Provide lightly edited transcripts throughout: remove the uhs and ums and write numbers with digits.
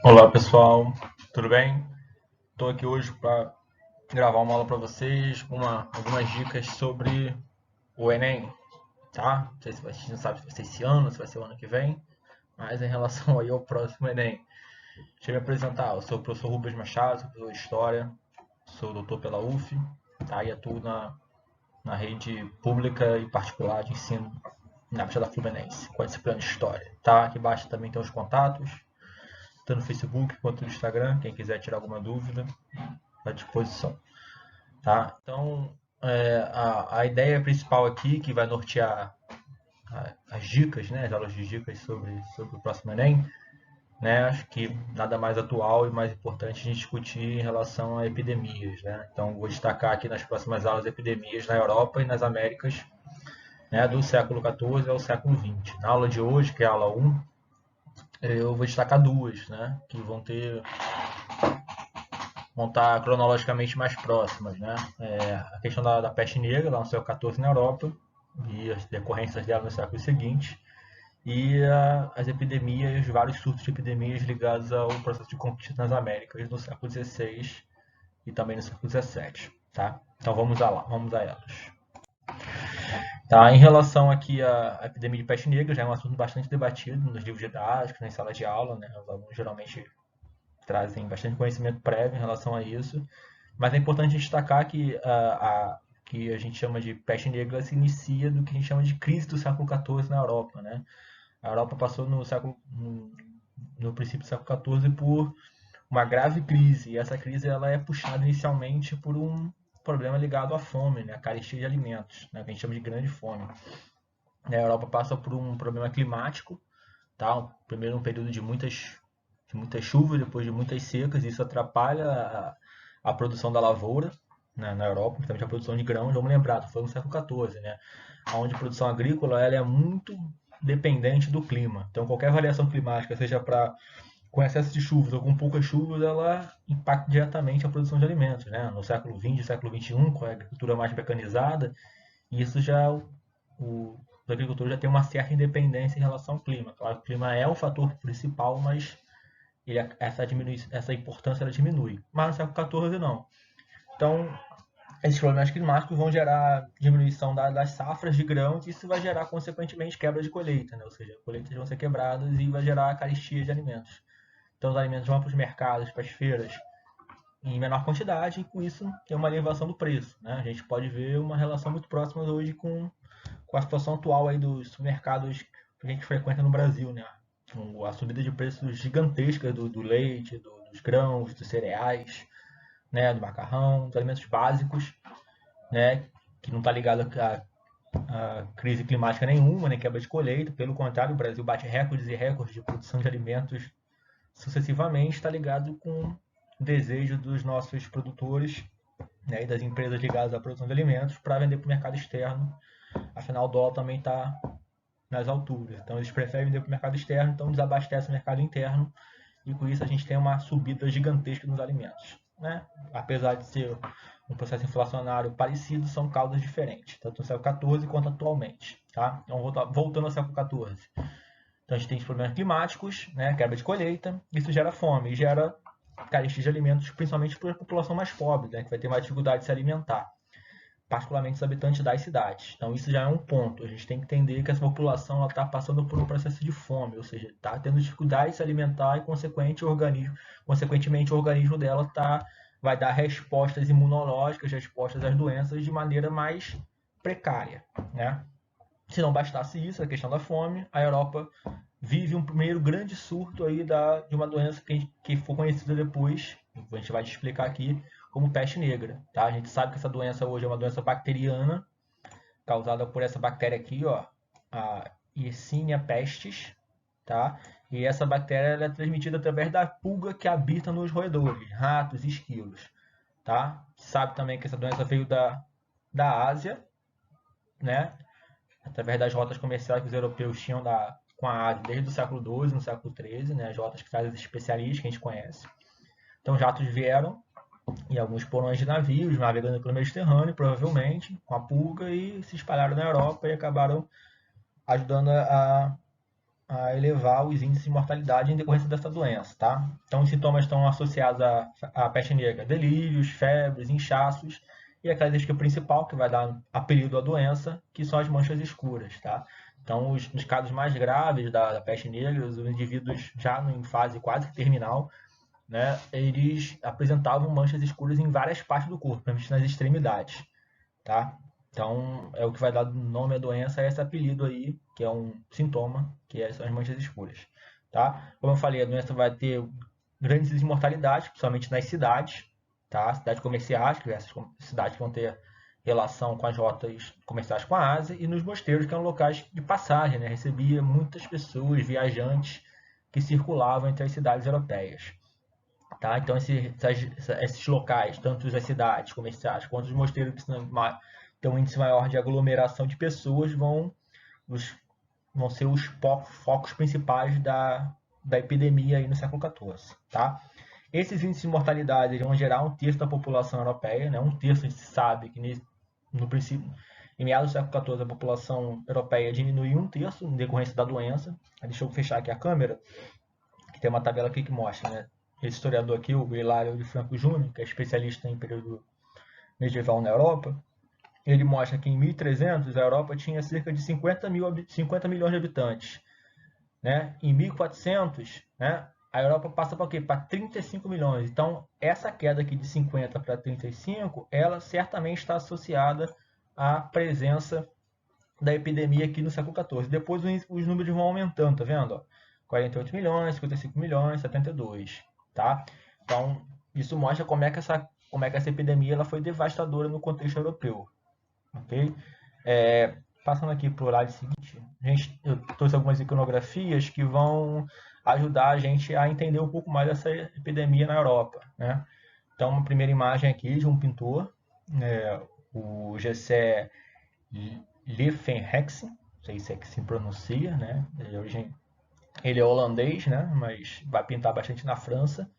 Olá pessoal, tudo bem? Estou aqui hoje para gravar uma aula para vocês com algumas dicas sobre o Enem, tá? Não sei se a gente não sabe se vai ser esse ano, se vai ser o ano que vem, mas em relação aí ao próximo Enem. Deixa eu me apresentar, eu sou o professor Rubens Machado, sou professor de História, sou doutor pela UF, tá? E atuo na rede pública e particular de ensino na Baixada Fluminense, com a disciplina de História, tá? Aqui embaixo também tem os contatos, tanto no Facebook quanto no Instagram, quem quiser tirar alguma dúvida, à disposição. Tá? Então, a ideia principal aqui, que vai nortear as dicas, né, as aulas de dicas sobre o próximo Enem, né, acho que nada mais atual e mais importante a gente discutir em relação a epidemias. Né? Então, vou destacar aqui nas próximas aulas epidemias na Europa e nas Américas, né, do século XIV ao século XX. Na aula de hoje, que é a aula 1, eu vou destacar duas, né, que vão estar cronologicamente mais próximas. Né? A questão da peste negra, lá no século XIV na Europa, e as decorrências dela no século seguinte, e as epidemias, vários surtos de epidemias ligados ao processo de conquista nas Américas no século XVI e também no século XVII. Tá? Então vamos a elas. Tá, em relação aqui à epidemia de peste negra, já é um assunto bastante debatido nos livros didáticos, nas salas de aula, né? Os alunos geralmente trazem bastante conhecimento prévio em relação a isso, mas é importante destacar que que a gente chama de peste negra se inicia do que a gente chama de crise do século XIV na Europa. Né? A Europa passou no princípio do século XIV por uma grave crise, e essa crise ela é puxada inicialmente por um problema ligado à fome, né? A carestia de alimentos, né? Que a gente chama de grande fome. A Europa passa por um problema climático, tá? Primeiro um período de muitas chuvas, depois de muitas secas, e isso atrapalha a produção da lavoura, né, na Europa, principalmente a produção de grãos. Vamos lembrar, foi no século XIV, né, onde a produção agrícola ela é muito dependente do clima. Então, qualquer variação climática, seja com excesso de chuvas ou com poucas chuvas, ela impacta diretamente a produção de alimentos. Né? No século XX, século XXI, com a agricultura mais mecanizada, isso já os agricultores já têm uma certa independência em relação ao clima. Claro que o clima é o fator principal, mas essa importância ela diminui. Mas no século XIV não. Então, esses problemas climáticos vão gerar diminuição das safras de grãos e isso vai gerar, consequentemente, quebra de colheita. Né? Ou seja, colheitas vão ser quebradas e vai gerar carestia de alimentos. Então, os alimentos vão para os mercados, para as feiras, em menor quantidade, e com isso tem uma elevação do preço. Né? A gente pode ver uma relação muito próxima hoje com a situação atual aí dos supermercados que a gente frequenta no Brasil. Né? A subida de preços gigantesca do leite, dos grãos, dos cereais, né, do macarrão, dos alimentos básicos, né, que não está ligado a crise climática nenhuma, nem quebra de colheita. Pelo contrário, o Brasil bate recordes e recordes de produção de alimentos sucessivamente, está ligado com o desejo dos nossos produtores, né, e das empresas ligadas à produção de alimentos para vender para o mercado externo. Afinal, o dólar também está nas alturas. Então, eles preferem vender para o mercado externo, então desabastece o mercado interno e com isso a gente tem uma subida gigantesca nos alimentos. Né? Apesar de ser um processo inflacionário parecido, são causas diferentes, tanto no século XIV quanto atualmente. Tá? Então, voltando ao século XIV. Então, a gente tem os problemas climáticos, né? Quebra de colheita, isso gera fome e gera carestia de alimentos, principalmente para a população mais pobre, né? Que vai ter mais dificuldade de se alimentar, particularmente os habitantes das cidades. Então, isso já é um ponto. A gente tem que entender que essa população está passando por um processo de fome, ou seja, está tendo dificuldade de se alimentar e, consequentemente, o organismo dela vai dar respostas imunológicas, respostas às doenças de maneira mais precária. Né? Se não bastasse isso, a questão da fome, a Europa vive um primeiro grande surto aí de uma doença que foi conhecida depois, a gente vai te explicar aqui, como peste negra. Tá? A gente sabe que essa doença hoje é uma doença bacteriana, causada por essa bactéria aqui, ó, a Yersinia pestis. Tá? E essa bactéria ela é transmitida através da pulga que habita nos roedores, ratos e esquilos. Tá? Sabe também que essa doença veio da Ásia, né? Através das rotas comerciais que os europeus tinham com a Ásia desde o século XII, no século XIII, né? As rotas que fazem os especialistas que a gente conhece. Então, os ratos vieram em alguns porões de navios, navegando pelo Mediterrâneo, provavelmente, com a pulga, e se espalharam na Europa e acabaram ajudando a elevar os índices de mortalidade em decorrência dessa doença, tá? Então, os sintomas estão associados à peste negra: delírios, febres, inchaços e a característica principal que vai dar apelido à doença, que são as manchas escuras, tá? Então, nos casos mais graves da peste negra, os indivíduos já em fase quase terminal, né, eles apresentavam manchas escuras em várias partes do corpo, principalmente nas extremidades, tá? Então, é o que vai dar nome à doença, é esse apelido aí, que é um sintoma, que são as manchas escuras, tá? Como eu falei, a doença vai ter grandes desmortalidades, principalmente nas cidades, tá? Cidades comerciais, que essas cidades que vão ter relação com as rotas comerciais com a Ásia, e nos mosteiros, que eram locais de passagem, né? Recebia muitas pessoas, viajantes, que circulavam entre as cidades europeias. Tá? Então, esses locais, tanto as cidades comerciais quanto os mosteiros, que têm um índice maior de aglomeração de pessoas, vão ser os focos principais da epidemia aí no século XIV. Tá? Esses índices de mortalidade vão gerar 1/3 da população europeia, né? 1/3 a gente sabe que no princípio, em meados do século XIV, a população europeia diminuiu 1/3 em decorrência da doença. Deixa eu fechar aqui a câmera, que tem uma tabela aqui que mostra, né? Esse historiador aqui, o Hilário de Franco Júnior, que é especialista em período medieval na Europa, ele mostra que em 1300 a Europa tinha cerca de 50 milhões de habitantes. Né? Em 1400, né, a Europa passa para o quê? Para 35 milhões. Então, essa queda aqui de 50 para 35, ela certamente está associada à presença da epidemia aqui no século XIV. Depois os números vão aumentando, tá vendo? 48 milhões, 55 milhões, 72. Tá? Então, isso mostra como é que essa epidemia ela foi devastadora no contexto europeu. Ok? Passando aqui para o slide seguinte, eu trouxe algumas iconografias que vão ajudar a gente a entender um pouco mais dessa epidemia na Europa. Né? Então, uma primeira imagem aqui de um pintor, o Gessé Liefenhexen, não sei se é que se pronuncia, né? Ele é holandês, né? Mas vai pintar bastante na França,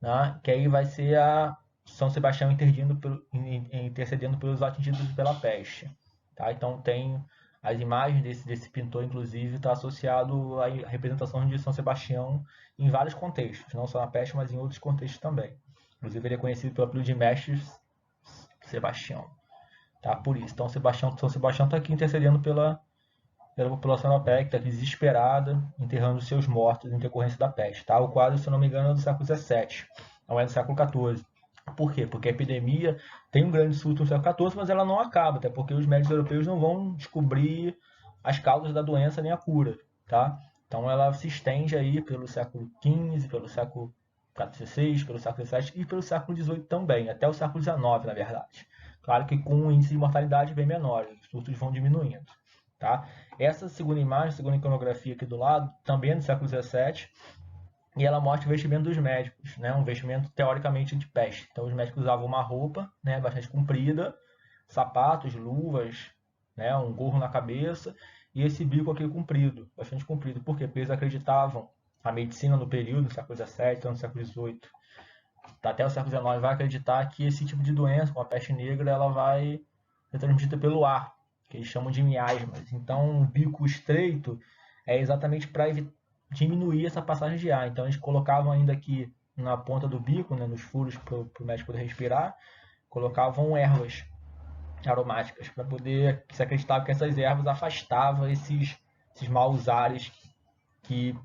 né? Que aí vai ser a São Sebastião intercedendo pelos atingidos pela peste. Tá? Então tem as imagens desse pintor, inclusive, está associado à representação de São Sebastião em vários contextos, não só na peste, mas em outros contextos também. Inclusive ele é conhecido pelo apelido de Mestre Sebastião. Tá? Por isso. Então São Sebastião está aqui intercedendo pela população europeia, que está aqui desesperada, enterrando seus mortos em decorrência da peste. Tá? O quadro, se não me engano, é do século XVII, não é do século XIV. Por quê? Porque a epidemia tem um grande surto no século XIV, mas ela não acaba, até porque os médicos europeus não vão descobrir as causas da doença nem a cura. Tá? Então ela se estende aí pelo século XV, pelo século XVI, pelo século XVII e pelo século XVIII também, até o século XIX, na verdade. Claro que com um índice de mortalidade bem menor, os surtos vão diminuindo. Tá? Essa segunda imagem, segunda iconografia aqui do lado, também é do século XVII, e ela mostra o vestimento dos médicos, né? Um vestimento teoricamente de peste. Então os médicos usavam uma roupa, né, bastante comprida, sapatos, luvas, né, um gorro na cabeça e esse bico aqui comprido, bastante comprido. Por quê? Porque eles acreditavam, a medicina no período, no século XVII, no século XVIII, até o século XIX, vai acreditar que esse tipo de doença, como a peste negra, ela vai ser transmitida pelo ar, que eles chamam de miasmas. Então, um bico estreito é exatamente para diminuir essa passagem de ar. Então, eles colocavam ainda aqui na ponta do bico, né, nos furos para o médico poder respirar, colocavam ervas aromáticas para poder, se acreditava que essas ervas afastavam esses maus ares que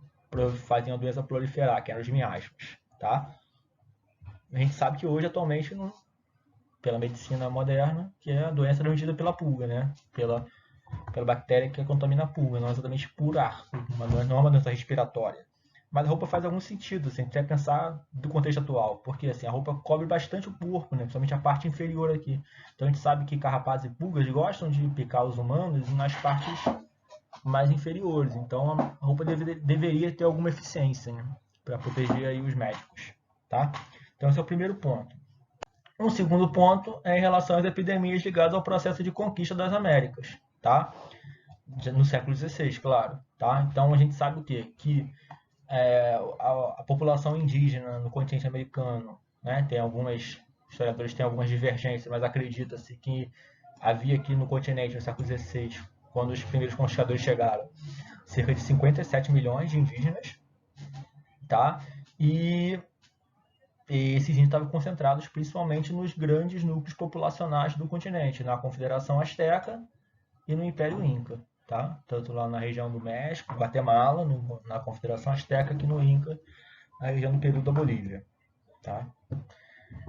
faziam a doença proliferar, que eram os miasmas. Tá? A gente sabe que hoje, atualmente, pela medicina moderna, que é a doença transmitida pela pulga, né? Pela bactéria que contamina a pulga, não exatamente por ar, não é uma doença respiratória. Mas a roupa faz algum sentido, assim, a gente vai pensar do contexto atual, porque assim, a roupa cobre bastante o corpo, né? Principalmente a parte inferior aqui. Então a gente sabe que carrapatos e pulgas gostam de picar os humanos nas partes mais inferiores. Então a roupa deveria ter alguma eficiência, né? Para proteger aí os médicos. Tá? Então esse é o primeiro ponto. Um segundo ponto é em relação às epidemias ligadas ao processo de conquista das Américas, tá? No século XVI, claro. Tá? Então a gente sabe o quê? Que a população indígena no continente americano, né, historiadores têm algumas divergências, mas acredita-se que havia aqui no continente, no século XVI, quando os primeiros conquistadores chegaram, cerca de 57 milhões de indígenas, tá? E esses índios estavam concentrados principalmente nos grandes núcleos populacionais do continente, na Confederação Azteca e no Império Inca, tá? Tanto lá na região do México, Guatemala, na Confederação Azteca, que no Inca, na região do Peru da Bolívia, tá?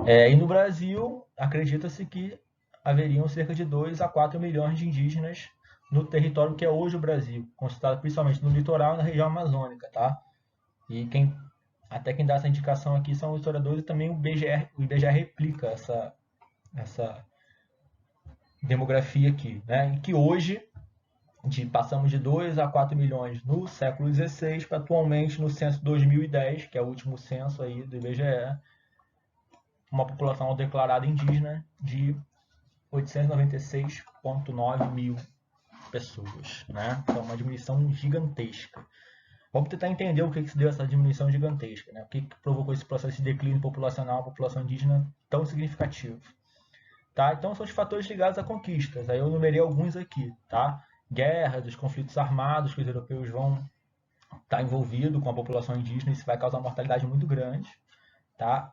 E no Brasil, acredita-se que haveriam cerca de 2 a 4 milhões de indígenas no território que é hoje o Brasil, concentrado principalmente no litoral e na região amazônica, tá? E quem dá essa indicação aqui são os historiadores e também o IBGE replica essa demografia aqui, né? E que hoje passamos de 2 a 4 milhões no século XVI para atualmente no censo 2010, que é o último censo aí do IBGE, uma população declarada indígena de 896,9 mil pessoas, né? Então, uma diminuição gigantesca. Vamos tentar entender o que se deu essa diminuição gigantesca, né? O que provocou esse processo de declínio populacional, a população indígena tão significativo. Tá? Então, são os fatores ligados a conquistas. Aí eu numerei alguns aqui, tá? Guerras, os conflitos armados que os europeus vão estar envolvidos com a população indígena, isso vai causar uma mortalidade muito grande, tá?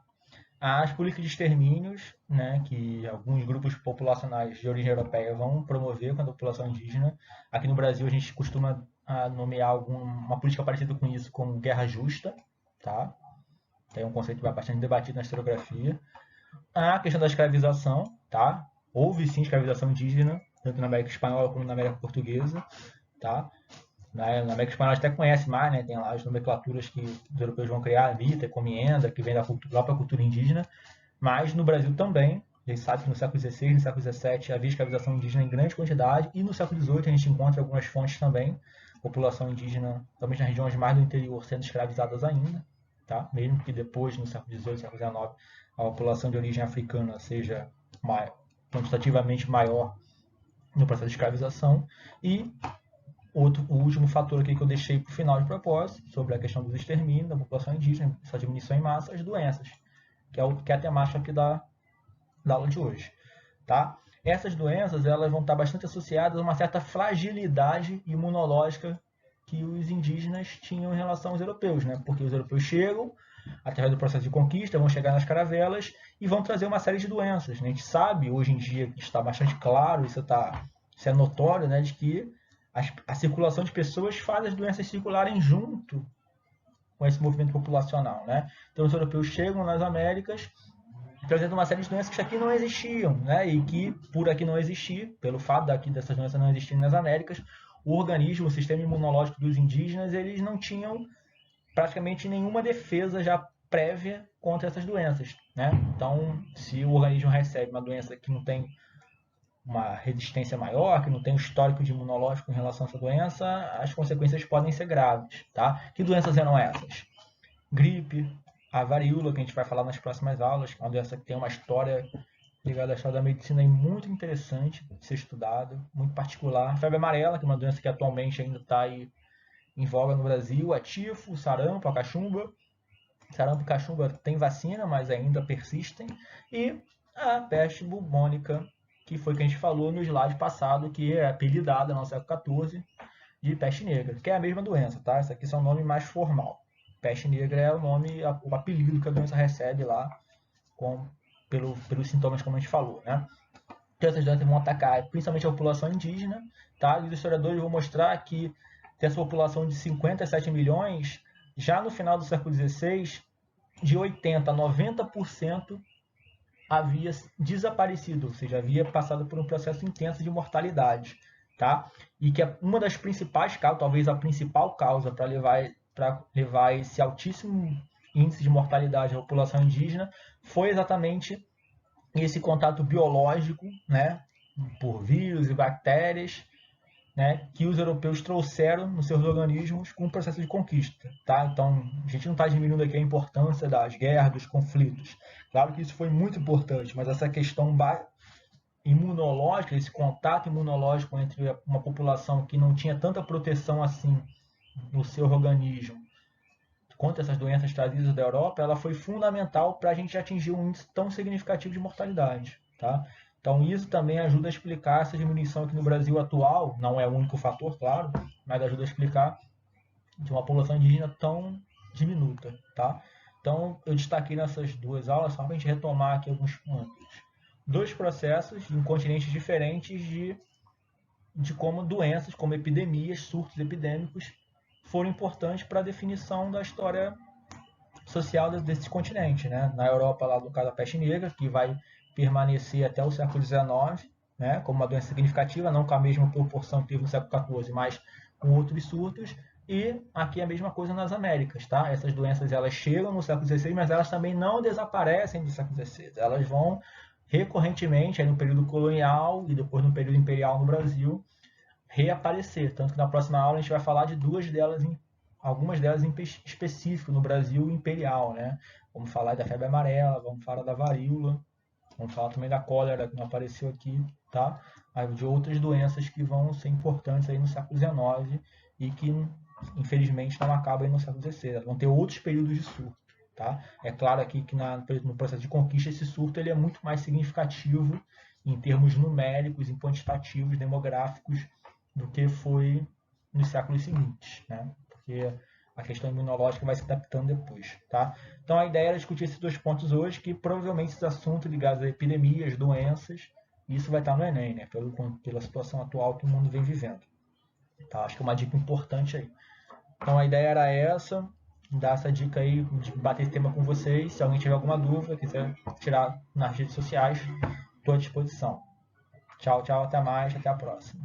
As políticas de extermínios, né, que alguns grupos populacionais de origem europeia vão promover com a população indígena. Aqui no Brasil a gente costuma nomear uma política parecida com isso como guerra justa, tá? É um conceito bastante debatido na historiografia. A questão da escravização, tá? Houve sim escravização indígena, tanto na América Espanhola como na América Portuguesa, tá? Na América Espanhola a gente até conhece mais, né? Tem lá as nomenclaturas que os europeus vão criar, mita, comienda, que vem da própria cultura indígena. Mas no Brasil também, a gente sabe que no século XVI, no século XVII havia escravização indígena em grande quantidade, e no século XVIII a gente encontra algumas fontes também, população indígena, também nas regiões mais do interior, sendo escravizadas ainda, tá? Mesmo que depois, no século XVIII, século XIX, a população de origem africana seja quantitativamente maior no processo de escravização. E o último fator aqui que eu deixei para o final de propósito, sobre a questão dos extermínios da população indígena, essa diminuição em massa, as doenças, que é a temática aqui da aula de hoje. Tá? Essas doenças elas vão estar bastante associadas a uma certa fragilidade imunológica que os indígenas tinham em relação aos europeus, né? Porque os europeus chegam, através do processo de conquista, vão chegar nas caravelas e vão trazer uma série de doenças. A gente sabe, hoje em dia, que está bastante claro, isso é notório, né, de que a circulação de pessoas faz as doenças circularem junto com esse movimento populacional, né? Então os europeus chegam nas Américas trazendo uma série de doenças que aqui não existiam, né? E que por aqui não existir, pelo fato dessas doenças não existirem nas Américas, o organismo, o sistema imunológico dos indígenas, eles não tinham praticamente nenhuma defesa já prévia contra essas doenças, né? Então, se o organismo recebe uma doença que não tem uma resistência maior, que não tem um histórico de imunológico em relação a essa doença, as consequências podem ser graves, tá? Que doenças eram essas? Gripe, a varíola, que a gente vai falar nas próximas aulas, que é uma doença que tem uma história ligada à história da medicina muito interessante de ser estudada, muito particular. Febre amarela, que é uma doença que atualmente ainda está aí em voga no Brasil, a tifo, o sarampo, a cachumba. Sarampo e cachumba tem vacina, mas ainda persistem. E a peste bubônica, que foi o que a gente falou no slide passado, que é apelidada no século XIV de peste negra, que é a mesma doença, tá? Esse aqui é um nome mais formal. Peste negra é o apelido que a doença recebe lá pelos sintomas, como a gente falou, né? Então essas doenças vão atacar principalmente a população indígena, tá? E os historiadores vão mostrar que dessa população de 57 milhões, já no final do século XVI, de 80% a 90% havia desaparecido, ou seja, havia passado por um processo intenso de mortalidade, tá? E que uma das principais causas, talvez a principal causa para levar esse altíssimo índice de mortalidade da população indígena foi exatamente esse contato biológico, né, por vírus e bactérias, né, que os europeus trouxeram nos seus organismos com o processo de conquista, tá? Então, a gente não está diminuindo aqui a importância das guerras, dos conflitos. Claro que isso foi muito importante, mas essa questão imunológica, esse contato imunológico entre uma população que não tinha tanta proteção assim no seu organismo contra essas doenças trazidas da Europa, ela foi fundamental para a gente atingir um índice tão significativo de mortalidade, tá? Então, isso também ajuda a explicar essa diminuição aqui no Brasil atual, não é o único fator, claro, mas ajuda a explicar de uma população indígena tão diminuta, tá? Então, eu destaquei nessas duas aulas, só para a gente retomar aqui alguns pontos. Dois processos em continentes diferentes de como doenças, como epidemias, surtos epidêmicos, foram importantes para a definição da história social desses continentes, né? Na Europa, lá no caso da peste negra, que vai permanecer até o século XIX, né? Como uma doença significativa, não com a mesma proporção que teve no século XIV, mas com outros surtos. E aqui é a mesma coisa nas Américas, tá? Essas doenças elas chegam no século XVI, mas elas também não desaparecem do século XVI. Elas vão recorrentemente, aí no período colonial e depois no período imperial no Brasil, reaparecer. Tanto que na próxima aula a gente vai falar de algumas delas em específico no Brasil imperial, né? Vamos falar da febre amarela, vamos falar da varíola, vamos falar também da cólera, que não apareceu aqui, tá? Mas de outras doenças que vão ser importantes aí no século XIX e que, infelizmente, não acabam aí no século XVI. Vão ter outros períodos de surto, tá? É claro aqui que no processo de conquista esse surto ele é muito mais significativo em termos numéricos, em quantitativos, demográficos, do que foi nos séculos seguintes, né? Porque a questão imunológica vai se adaptando depois, tá? Então a ideia era discutir esses dois pontos hoje, que provavelmente esses assuntos ligados a epidemias, doenças, isso vai estar no Enem, né? Pela situação atual que o mundo vem vivendo. Tá? Acho que é uma dica importante aí. Então a ideia era essa, dar essa dica aí, de bater esse tema com vocês. Se alguém tiver alguma dúvida, quiser tirar nas redes sociais, estou à disposição. Tchau, tchau, até mais, até a próxima.